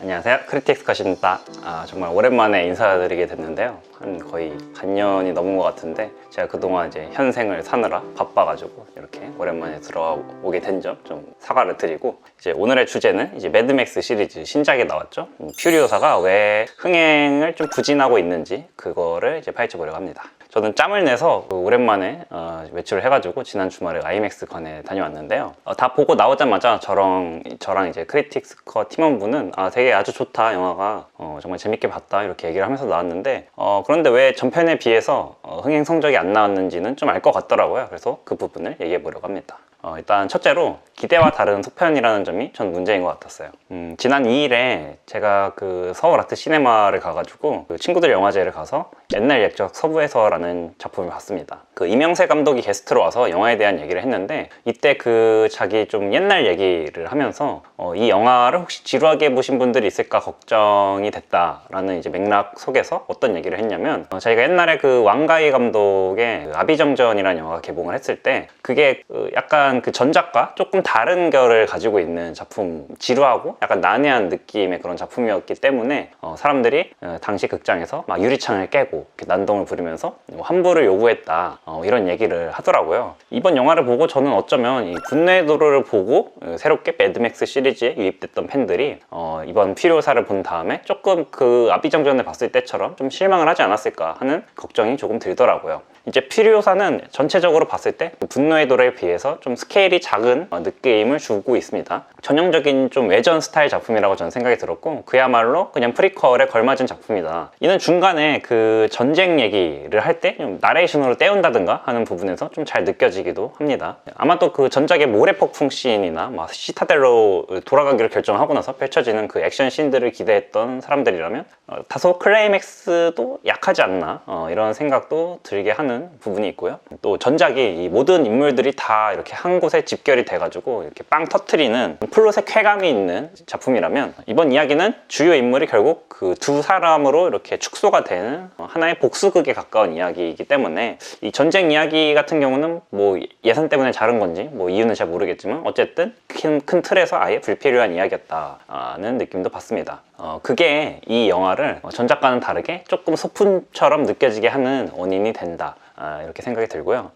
안녕하세요, 크리틱스컷입니다. 정말 오랜만에 인사드리게 됐는데요. 한 거의 반년이 넘은 것 같은데 제가 그동안 이제 현생을 사느라 바빠가지고 이렇게 오랜만에 들어오게 된 점 좀 사과를 드리고, 이제 오늘의 주제는 이제 매드맥스 시리즈 신작이 나왔죠. 퓨리오사가 왜 흥행을 좀 부진하고 있는지 그거를 이제 파헤쳐 보려고 합니다. 저는 짬을 내서 오랜만에 외출을 해가지고 지난 주말에 아이맥스관에 다녀왔는데요. 다 보고 나오자마자 저랑 이제 크리틱스컷 팀원분은 되게 아주 좋다, 영화가 정말 재밌게 봤다, 이렇게 얘기를 하면서 나왔는데 그런데 왜 전편에 비해서 흥행 성적이 안 나왔는지는 좀 알 것 같더라고요. 그래서 그 부분을 얘기해 보려고 합니다. 일단 첫째로 기대와 다른 속편이라는 점이 전 문제인 것 같았어요. 지난 2일에 제가 그 서울 아트 시네마를 가가지고 그 친구들 영화제를 가서 옛날 옛적 서부에서라는 작품을 봤습니다. 그 이명세 감독이 게스트로 와서 영화에 대한 얘기를 했는데, 이때 그 자기 좀 옛날 얘기를 하면서 이 영화를 혹시 지루하게 보신 분들이 있을까 걱정이 됐다라는 이제 맥락 속에서 어떤 얘기를 했냐면, 자기가 옛날에 그 왕가희 감독의 그 아비정전이라는 영화가 개봉을 했을 때 그게 약간 그 전작과 조금 다른 결을 가지고 있는 작품, 지루하고 약간 난해한 느낌의 그런 작품이었기 때문에 사람들이 당시 극장에서 막 유리창을 깨고 난동을 부리면서 환불을 요구했다, 이런 얘기를 하더라고요. 이번 영화를 보고 저는 어쩌면 이 분노의 도로를 보고 새롭게 매드맥스 시리즈에 유입됐던 팬들이 이번 퓨리오사를 본 다음에 조금 그 아비정전을 봤을 때처럼 좀 실망을 하지 않았을까 하는 걱정이 조금 들더라고요. 이제 퓨리오사는 전체적으로 봤을 때 분노의 도로에 비해서 좀 스케일이 작은 느낌을 주고 있습니다. 전형적인 좀 외전 스타일 작품이라고 저는 생각이 들었고, 그야말로 그냥 프리퀄에 걸맞은 작품이다. 이는 중간에 그 전쟁 얘기를 할 때 좀 나레이션으로 떼운다든가 하는 부분에서 좀 잘 느껴지기도 합니다. 아마도 그 전작의 모래폭풍 씬이나 막 시타델로 돌아가기를 결정하고 나서 펼쳐지는 그 액션 씬들을 기대했던 사람들이라면 다소 클라이맥스도 약하지 않나, 이런 생각도 들게 하는 부분이 있고요. 또 전작이 이 모든 인물들이 다 이렇게 한 곳에 집결이 돼가지고 이렇게 빵 터트리는 플롯의 쾌감이 있는 작품이라면, 이번 이야기는 주요 인물이 결국 그 두 사람으로 이렇게 축소가 되는 하나의 복수극에 가까운 이야기이기 때문에, 이 전쟁 이야기 같은 경우는 뭐 예산 때문에 자른 건지 뭐 이유는 잘 모르겠지만 어쨌든 큰 틀에서 아예 불필요한 이야기였다는 느낌도 받습니다. 그게 이 영화를 전작과는 다르게 조금 소품처럼 느껴지게 하는 원인이 된다, 이렇게 생각이 들고요.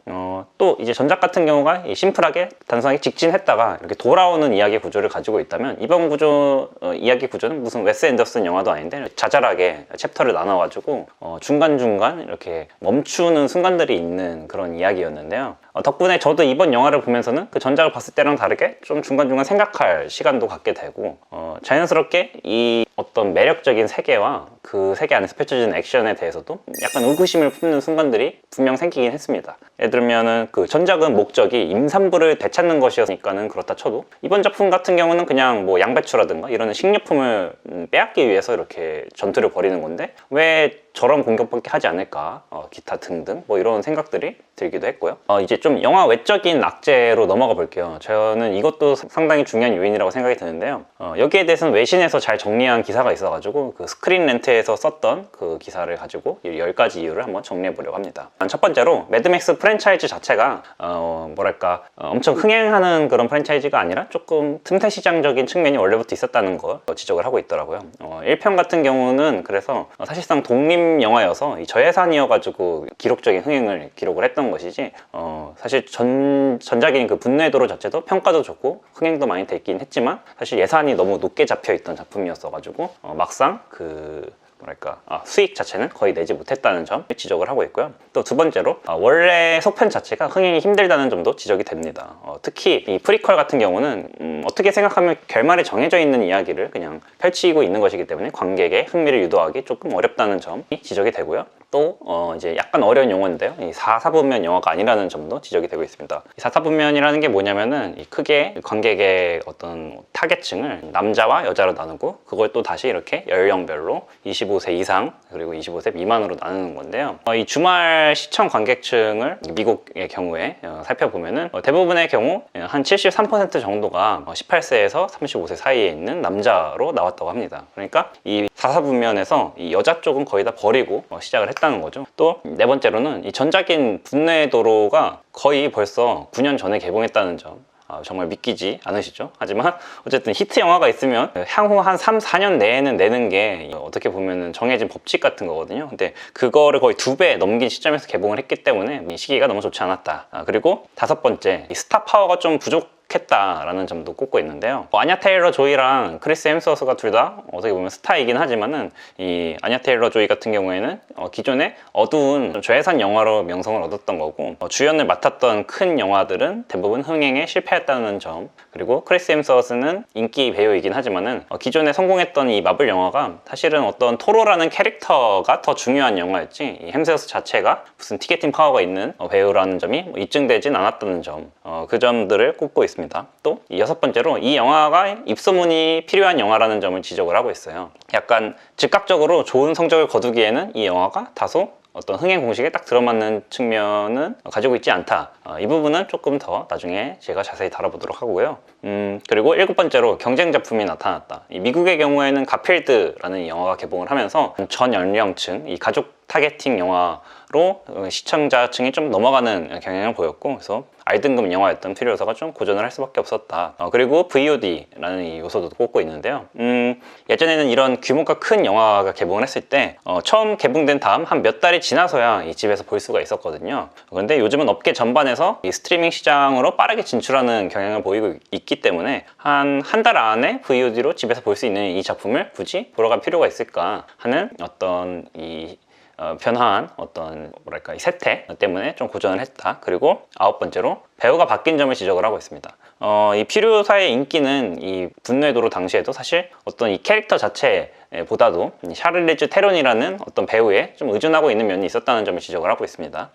또 이제 전작 같은 경우가 심플하게 단순하게 직진했다가 이렇게 돌아오는 이야기 구조를 가지고 있다면, 이번 이야기 구조는 무슨 웨스 앤더슨 영화도 아닌데 자잘하게 챕터를 나눠가지고 중간중간 이렇게 멈추는 순간들이 있는 그런 이야기였는데요. 덕분에 저도 이번 영화를 보면서는 그 전작을 봤을 때랑 다르게 좀 중간중간 생각할 시간도 갖게 되고, 자연스럽게 이 어떤 매력적인 세계와 그 세계 안에서 펼쳐지는 액션에 대해서도 약간 의구심을 품는 순간들이 분명 생기긴 했습니다. 예를 들면은 그 전작은 목적이 임산부를 되찾는 것이었으니까는 그렇다 쳐도, 이번 작품 같은 경우는 그냥 뭐 양배추라든가 이런 식료품을 빼앗기 위해서 이렇게 전투를 벌이는 건데 왜 저런 공격밖에 하지 않을까, 기타 등등 뭐 이런 생각들이 들기도 했고요. 이제 좀 영화 외적인 악재로 넘어가 볼게요. 저는 이것도 상당히 중요한 요인이라고 생각이 드는데요. 여기에 대해서는 외신에서 잘 정리한 기사가 있어가지고 그 스크린 렌트에서 썼던 그 기사를 가지고 10가지 이유를 한번 정리해 보려고 합니다. 첫 번째로 매드맥스 프랜차이즈 자체가 뭐랄까 엄청 흥행하는 그런 프랜차이즈가 아니라 조금 틈새 시장적인 측면이 원래부터 있었다는 걸 지적을 하고 있더라고요. 1편 같은 경우는 그래서 사실상 독립 영화여서 저예산이어가지고 기록적인 흥행을 기록을 했던 것이지, 사실 전작인 그 분노의 도로 자체도 평가도 좋고 흥행도 많이 됐긴 했지만 사실 예산이 너무 높게 잡혀있던 작품이었어가지고 막상 그 뭐랄까 수익 자체는 거의 내지 못했다는 점 지적을 하고 있고요. 또 두 번째로 원래 속편 자체가 흥행이 힘들다는 점도 지적이 됩니다. 특히 이 프리퀄 같은 경우는 어떻게 생각하면 결말이 정해져 있는 이야기를 그냥 펼치고 있는 것이기 때문에 관객의 흥미를 유도하기 조금 어렵다는 점이 지적이 되고요. 또 이제 약간 어려운 용어인데요, 이 4사분면 영화가 아니라는 점도 지적이 되고 있습니다. 이 4사분면이라는 게 뭐냐면은 크게 관객의 어떤 타겟층을 남자와 여자로 나누고, 그걸 또 다시 이렇게 연령별로 25세 이상 그리고 25세 미만으로 나누는 건데요. 이 주말 시청 관객층을 미국의 경우에 살펴보면은 대부분의 경우 한 73% 정도가 18세에서 35세 사이에 있는 남자로 나왔다고 합니다. 그러니까 이 4사분면에서 이 여자 쪽은 거의 다 버리고 시작을 했다는 거죠. 또 네 번째로는 이 전작인 분노의 도로가 거의 벌써 9년 전에 개봉했다는 점, 정말 믿기지 않으시죠? 하지만 어쨌든 히트 영화가 있으면 향후 한 3, 4년 내에는 내는 게 어떻게 보면 정해진 법칙 같은 거거든요. 근데 그거를 거의 2배 넘긴 시점에서 개봉을 했기 때문에 이 시기가 너무 좋지 않았다. 그리고 5번째, 이 스타 파워가 좀 부족했다라는 점도 꼽고 있는데요. 아냐 테일러 조이랑 크리스 햄스워스가 둘 다 어떻게 보면 스타이긴 하지만은 이 아냐 테일러 조이 같은 경우에는 기존에 어두운 좀 저예산 영화로 명성을 얻었던 거고, 주연을 맡았던 큰 영화들은 대부분 흥행에 실패했다는 점, 그리고 크리스 햄스워스는 인기 배우이긴 하지만은 기존에 성공했던 이 마블 영화가 사실은 어떤 토로라는 캐릭터가 더 중요한 영화였지, 이 햄스워스 자체가 무슨 티켓팅 파워가 있는 배우라는 점이 입증되진 않았다는 점, 그 점들을 꼽고 있습니다. 또 6번째로 이 영화가 입소문이 필요한 영화라는 점을 지적을 하고 있어요. 약간 즉각적으로 좋은 성적을 거두기에는 이 영화가 다소 어떤 흥행 공식에 딱 들어맞는 측면은 가지고 있지 않다. 이 부분은 조금 더 나중에 제가 자세히 다뤄보도록 하고요. 그리고 7번째로 경쟁 작품이 나타났다. 이 미국의 경우에는 가필드라는 이 영화가 개봉을 하면서 전 연령층, 이 가족 타겟팅 영화로 시청자층이 좀 넘어가는 경향을 보였고, 그래서 R등급 영화였던 퓨리오사가 좀 고전을 할 수밖에 없었다. 그리고 VOD라는 이 요소도 꼽고 있는데요. 예전에는 이런 규모가 큰 영화가 개봉을 했을 때 처음 개봉된 다음 한 몇 달이 지나서야 이 집에서 볼 수가 있었거든요. 그런데 요즘은 업계 전반에서 이 스트리밍 시장으로 빠르게 진출하는 경향을 보이고 있기 때문에 한 달 안에 VOD로 집에서 볼 수 있는 이 작품을 굳이 보러 갈 필요가 있을까 하는 어떤 이 변화한 어떤 뭐랄까 이 세태 때문에 좀 고전을 했다. 그리고 9번째로 배우가 바뀐 점을 지적을 하고 있습니다. 이 퓨리오사의 인기는 이 분노의 도로 당시에도 사실 어떤 이 캐릭터 자체보다도 샤를리즈 테론이라는 어떤 배우에 좀 의존하고 있는 면이 있었다는 점을 지적을 하고 있습니다.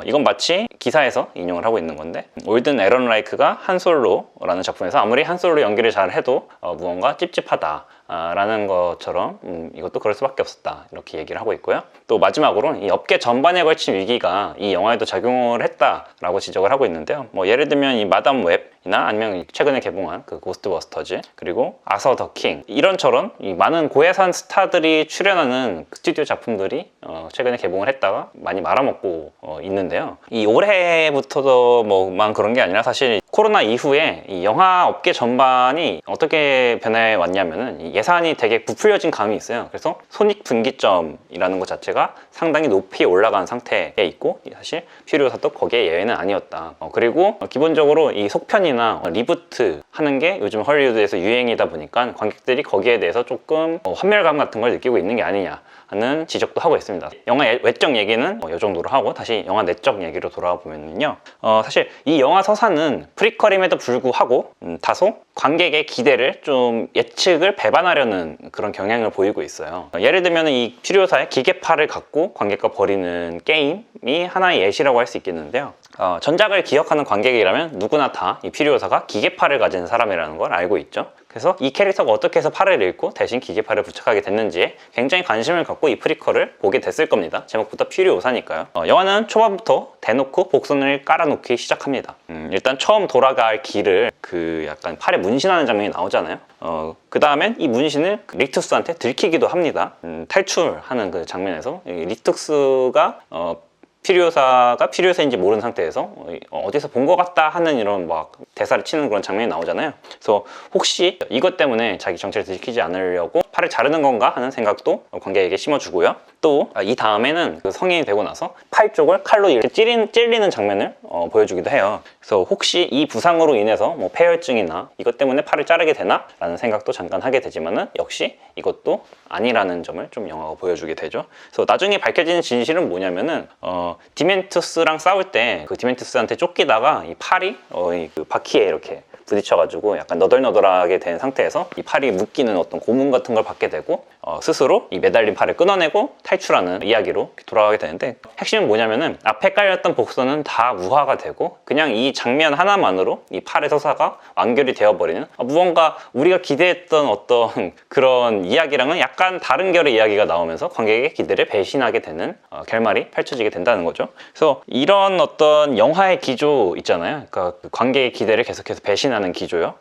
이건 마치 기사에서 인용을 하고 있는 건데, 올든 에런 라이크가 한솔로라는 작품에서 아무리 한솔로 연기를 잘 해도 무언가 찝찝하다 라는 것처럼 이것도 그럴 수밖에 없었다, 이렇게 얘기를 하고 있고요. 또 마지막으로 이 업계 전반에 걸친 위기가 이 영화에도 작용을 했다라고 지적을 하고 있는데요. 뭐 예를 들면 이 마담 웹이나 아니면 최근에 개봉한 그 고스트버스터즈, 그리고 아서 더 킹, 이런처럼 이 많은 고예산 스타들이 출연하는 스튜디오 작품들이 최근에 개봉을 했다가 많이 말아먹고 있는데요. 이 올해부터도 뭐만 그런 게 아니라 사실 코로나 이후에 이 영화 업계 전반이 어떻게 변해 왔냐면은 예산이 되게 부풀려진 감이 있어요. 그래서 손익분기점이라는 것 자체가 상당히 높이 올라간 상태에 있고, 사실 퓨리오사도 거기에 예외는 아니었다. 그리고 기본적으로 이 속편이나 리부트 하는 게 요즘 헐리우드에서 유행이다 보니까 관객들이 거기에 대해서 조금 환멸감 같은 걸 느끼고 있는 게 아니냐 하는 지적도 하고 있습니다. 영화 외적 얘기는 이 정도로 하고, 다시 영화 내적 얘기로 돌아와 보면요, 사실 이 영화 서사는 프리퀄임에도 불구하고 다소 관객의 기대를 좀 예측을 배반하려는 그런 경향을 보이고 있어요. 예를 들면 이 퓨리오사의 기계파를 갖고 관객과 벌이는 게임이 하나의 예시라고 할 수 있겠는데요. 전작을 기억하는 관객이라면 누구나 다 이 퓨리오사가 기계파를 가진 사람이라는 걸 알고 있죠. 그래서 이 캐릭터가 어떻게 해서 팔을 잃고 대신 기계팔을 부착하게 됐는지에 굉장히 관심을 갖고 이 프리퀄을 보게 됐을 겁니다. 제목부터 퓨리오사니까요. 영화는 초반부터 대놓고 복선을 깔아놓기 시작합니다. 일단 처음 돌아갈 길을 그 약간 팔에 문신하는 장면이 나오잖아요. 그 다음엔 이 문신을 리투스한테 들키기도 합니다. 탈출하는 그 장면에서 리투스가 퓨리오사가 퓨리오사인지 모르는 상태에서 어디서 본 것 같다 하는 이런 막 대사를 치는 그런 장면이 나오잖아요. 그래서 혹시 이것 때문에 자기 정체를 들키지 않으려고 팔을 자르는 건가 하는 생각도 관객에게 심어주고요. 또 이 다음에는 그 성인이 되고 나서 팔 쪽을 칼로 이렇게 찔리는 장면을 보여주기도 해요. 그래서 혹시 이 부상으로 인해서 뭐 폐혈증이나 이것 때문에 팔을 자르게 되나? 라는 생각도 잠깐 하게 되지만은 역시 이것도 아니라는 점을 좀 영화가 보여주게 되죠. 그래서 나중에 밝혀지는 진실은 뭐냐면은 디멘투스랑 싸울 때 그 디멘투스한테 쫓기다가 이 팔이 그 바퀴에 이렇게 부딪혀가지고 약간 너덜너덜하게 된 상태에서 이 팔이 묶이는 어떤 고문 같은 걸 받게 되고 스스로 이 매달린 팔을 끊어내고 탈출하는 이야기로 돌아가게 되는데, 핵심은 뭐냐면은 앞에 깔렸던 복선은 다 무화가 되고 그냥 이 장면 하나만으로 이 팔의 서사가 완결이 되어버리는, 무언가 우리가 기대했던 어떤 그런 이야기랑은 약간 다른 결의 이야기가 나오면서 관객의 기대를 배신하게 되는 결말이 펼쳐지게 된다는 거죠. 그래서 이런 어떤 영화의 기조 있잖아요. 그러니까 그 관객의 기대를 계속해서 배신하는 기조요.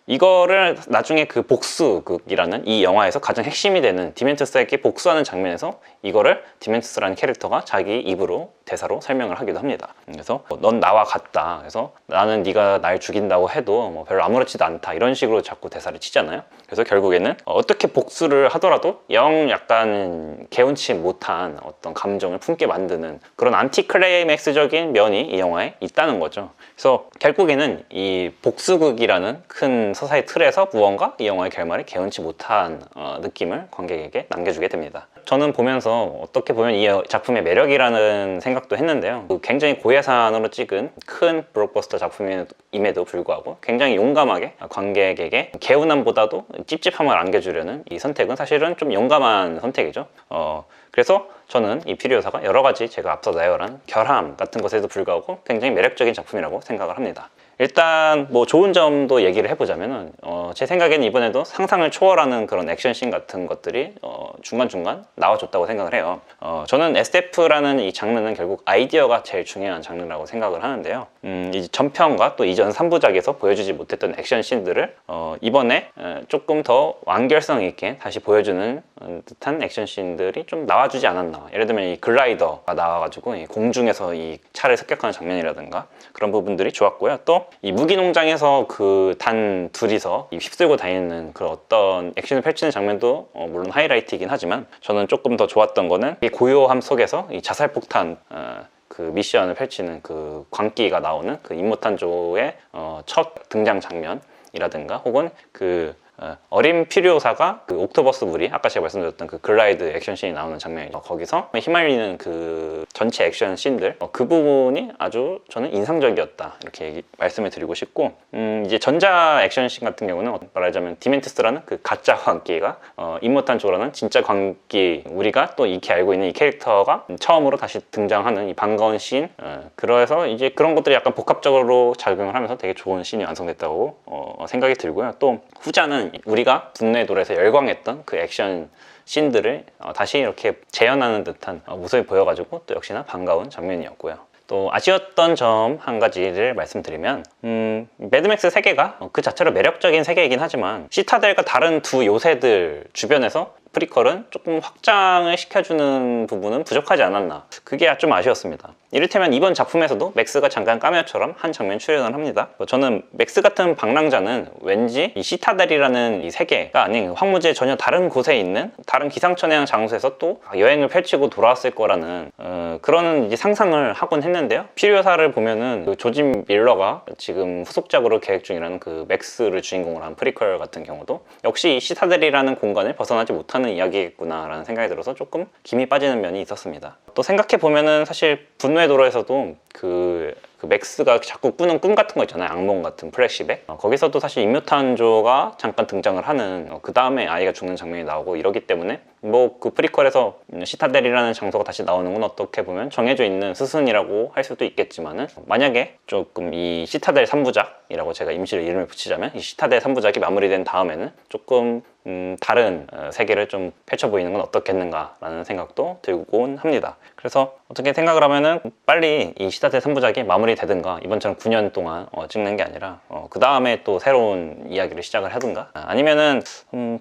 이거를 나중에 그 복수극이라는 이 영화에서 가장 핵심이 되는 디멘투스에게 복수하는 장면에서 이거를 디멘투스라는 캐릭터가 자기 입으로 대사로 설명을 하기도 합니다. 그래서 넌 나와 같다. 그래서 나는 네가 날 죽인다고 해도 뭐 별로 아무렇지도 않다. 이런 식으로 자꾸 대사를 치잖아요. 그래서 결국에는 어떻게 복수를 하더라도 영 약간 개운치 못한 어떤 감정을 품게 만드는 그런 안티클라이맥스적인 면이 이 영화에 있다는 거죠. 그래서 결국에는 이 복수극이라는 큰 서사의 틀에서 무언가 이 영화의 결말이 개운치 못한 느낌을 관객에게 남겨주게 됩니다. 저는 보면서 어떻게 보면 이 작품의 매력이라는 생각도 했는데요. 굉장히 고예산으로 찍은 큰 블록버스터 작품임에도 불구하고 굉장히 용감하게 관객에게 개운함보다도 찝찝함을 안겨주려는 이 선택은 사실은 좀 용감한 선택이죠. 그래서 저는 이 피리오사가 여러 가지 제가 앞서 나열한 결함 같은 것에도 불구하고 굉장히 매력적인 작품이라고 생각을 합니다. 일단 뭐 좋은 점도 얘기를 해보자면은 제 생각에는 이번에도 상상을 초월하는 그런 액션씬 같은 것들이 중간중간 나와줬다고 생각을 해요. 저는 SF라는 이 장르는 결국 아이디어가 제일 중요한 장르라고 생각을 하는데요. 이 전편과 또 이전 3부작에서 보여주지 못했던 액션씬들을 이번에 조금 더 완결성 있게 다시 보여주는 듯한 액션씬들이 좀 나와주지 않았나. 예를 들면 이 글라이더가 나와가지고 이 공중에서 이 차를 습격하는 장면이라든가 그런 부분들이 좋았고요. 또 이 무기농장에서 그 단 둘이서 휩쓸고 다니는 그런 어떤 액션을 펼치는 장면도 물론 하이라이트이긴 하지만 저는 조금 더 좋았던 거는 이 고요함 속에서 이 자살폭탄 그 미션을 펼치는 그 광기가 나오는 그 임모탄조의 첫 등장 장면이라든가 혹은 그 어린 피리오사가 그 옥토버스 무리 아까 제가 말씀드렸던 그 글라이드 액션씬이 나오는 장면이죠. 거기서 휘말리는 그 전체 액션 씬들 그 부분이 아주 저는 인상적이었다 이렇게 말씀을 드리고 싶고 이제 전자 액션씬 같은 경우는 말하자면 디멘투스라는 그 가짜 광기가 임모탄 조라는 진짜 광기 우리가 또 익히 알고 있는 이 캐릭터가 처음으로 다시 등장하는 이 반가운 씬 그래서 이제 그런 것들이 약간 복합적으로 작용을 하면서 되게 좋은 씬이 완성됐다고 생각이 들고요. 또 후자는 우리가 분노의 노래에서 열광했던 그 액션 씬들을 다시 이렇게 재현하는 듯한 모습이 보여가지고 또 역시나 반가운 장면이었고요. 또 아쉬웠던 점 한 가지를 말씀드리면 매드맥스 세계가 그 자체로 매력적인 세계이긴 하지만 시타델과 다른 두 요새들 주변에서 프리퀄은 조금 확장을 시켜주는 부분은 부족하지 않았나. 그게 좀 아쉬웠습니다. 이를테면 이번 작품에서도 맥스가 잠깐 카메오처럼 한 장면 출연을 합니다. 저는 맥스 같은 방랑자는 왠지 이 시타델이라는 이 세계가 아닌 황무지의 전혀 다른 곳에 있는 다른 기상천외한 장소에서 또 여행을 펼치고 돌아왔을 거라는 그런 이제 상상을 하곤 했는데요. 피리오사를 보면은 그 조지 밀러가 지금 후속작으로 계획 중이라는 그 맥스를 주인공으로 한 프리퀄 같은 경우도 역시 이 시타델이라는 공간을 벗어나지 못하는 이야기겠구나 라는 생각이 들어서 조금 김이 빠지는 면이 있었습니다. 또 생각해보면은 사실 분노의 도로에서도 그 맥스가 자꾸 꾸는 꿈 같은 거 있잖아요. 악몽 같은 플래시백 거기서도 사실 임묘탄조가 잠깐 등장을 하는 그 다음에 아이가 죽는 장면이 나오고 이러기 때문에 뭐 그 프리퀄에서 시타델이라는 장소가 다시 나오는 건 어떻게 보면 정해져 있는 스승이라고 할 수도 있겠지만은 만약에 조금 이 시타델 3부작이라고 제가 임시로 이름을 붙이자면 이 시타델 3부작이 마무리된 다음에는 조금 다른 세계를 좀 펼쳐 보이는 건 어떻겠는가 라는 생각도 들곤 합니다. 그래서 어떻게 생각을 하면은 빨리 이 시타델 3부작이 마무리되든가 이번처럼 9년 동안 찍는 게 아니라 그 다음에 또 새로운 이야기를 시작을 하든가 아니면은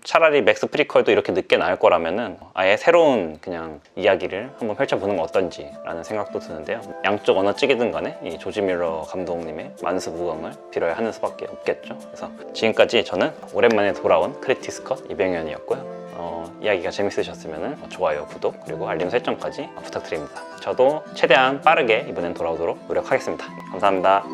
차라리 맥스 프리퀄도 이렇게 늦게 나올 거라면은 아예 새로운 그냥 이야기를 한번 펼쳐보는 건 어떤지 라는 생각도 드는데요. 양쪽 어느 찍이든 간에 이 조지 밀러 감독님의 만수무강을 빌어야 하는 수밖에 없겠죠. 그래서 지금까지 저는 오랜만에 돌아온 크리티스 컷 이병현이었고요. 이야기가 재밌으셨으면 좋아요, 구독, 그리고 알림 설정까지 부탁드립니다. 저도 최대한 빠르게 이번엔 돌아오도록 노력하겠습니다. 감사합니다.